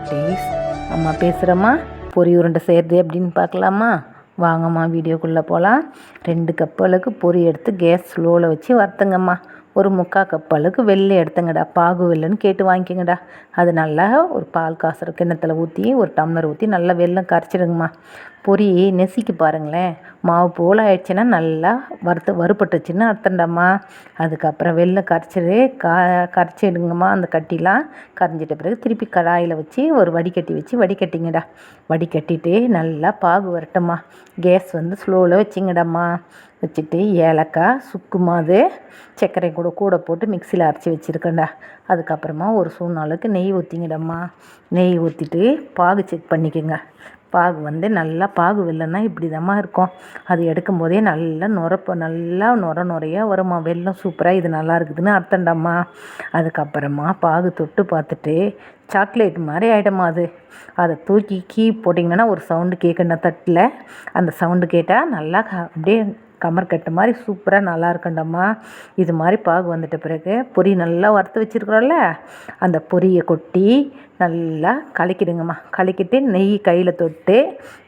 குட்டீஸ், அம்மா பேசுகிறேம்மா. பொரி உருண்டை செய்கிறது எப்படின்னு பார்க்கலாமா? வாங்கம்மா, வீடியோக்குள்ளே போகலாம். 2 கப் அளவுக்கு பொரி எடுத்து கேஸ் ஸ்லோவில் வச்சு வறுத்துங்கம்மா. ஒரு 3/4 கப் அளவுக்கு வெள்ளை எடுத்துங்கடா. பாகு வெல்லைன்னு கேட்டு வாங்கிக்கோங்கடா. அது நல்லா ஒரு பால் காசுற கிண்ணத்தில் ஊற்றி ஒரு டம்ளர் ஊற்றி நல்லா வெல்லம் கரைச்சிடுங்கம்மா. பொரி நெசிக்கு பாருங்களேன், மாவு போல் ஆயிடுச்சுன்னா நல்லா வறுபட்டுச்சுன்னு அர்த்தம்டாம்மா. அதுக்கப்புறம் வெல்லம் கரைச்சிடுங்கம்மா. அந்த கட்டிலாம் கரைஞ்சிட்ட பிறகு திருப்பி கடாயில் வச்சு ஒரு வடிகட்டி வச்சு வடிகட்டிங்கடா. வடிகட்டிட்டு நல்லா பாகு வரட்டும்மா. கேஸ் ஸ்லோவில் வச்சிங்கடாம்மா. வச்சுட்டு ஏலக்காய், சுக்கு மாது, சர்க்கரை கூட போட்டு மிக்சியில் அரைச்சி வச்சுருக்கேன்டா. அதுக்கப்புறமா ஒரு ஸ்பூன் அளவுக்கு நெய் ஊற்றிங்கடம்மா. நெய் ஊற்றிட்டு பாகு செக் பண்ணிக்கோங்க. பாகு நல்லா பாகு வெல்லம்னா இப்படி தாம்மா இருக்கும். அது எடுக்கும் போதே நல்லா நுரையாக வருமா. வெல்லம் சூப்பராக இது நல்லா இருக்குதுன்னு அர்த்தம்டாம்மா. அதுக்கப்புறமா பாகு தொட்டு பார்த்துட்டு சாக்லேட் மாதிரி ஆகிடுமா. அதை தூக்கி போட்டிங்கன்னா ஒரு சவுண்டு கேட்கணும் தட்டில். அந்த சவுண்டு கேட்டால் நல்லா அப்படியே கமர்கட்டு மாதிரி சூப்பராக நல்லா இருக்குண்டாம்மா. இது மாதிரி பாகு வந்துட்ட பிறகு பொரி நல்லா வறுத்து வச்சுருக்குறோம்ல, அந்த பொரியை கொட்டி நல்லா கலக்கிடுங்கம்மா. கலக்கிட்டு நெய் கையில் தொட்டு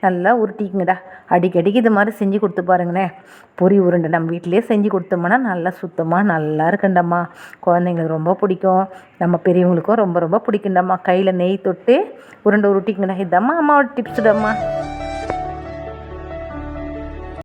நல்லா உருட்டிக்குங்கடா. அடிக்கடிக்கு இது மாதிரி செஞ்சு கொடுத்து பாருங்களேன். பொரி உருண்டை நம்ம வீட்டிலே செஞ்சு கொடுத்தோம்னா நல்லா சுத்தமாக நல்லா இருக்குண்டாம்மா. குழந்தைங்களுக்கு ரொம்ப பிடிக்கும், நம்ம பெரியவங்களுக்கும் ரொம்ப ரொம்ப பிடிக்குண்டாம்மா. கையில் நெய் தொட்டு உருண்டை உருட்டிக்குங்கடா. இதாம்மா அம்மாவோட டிப்ஸுடாம்மா.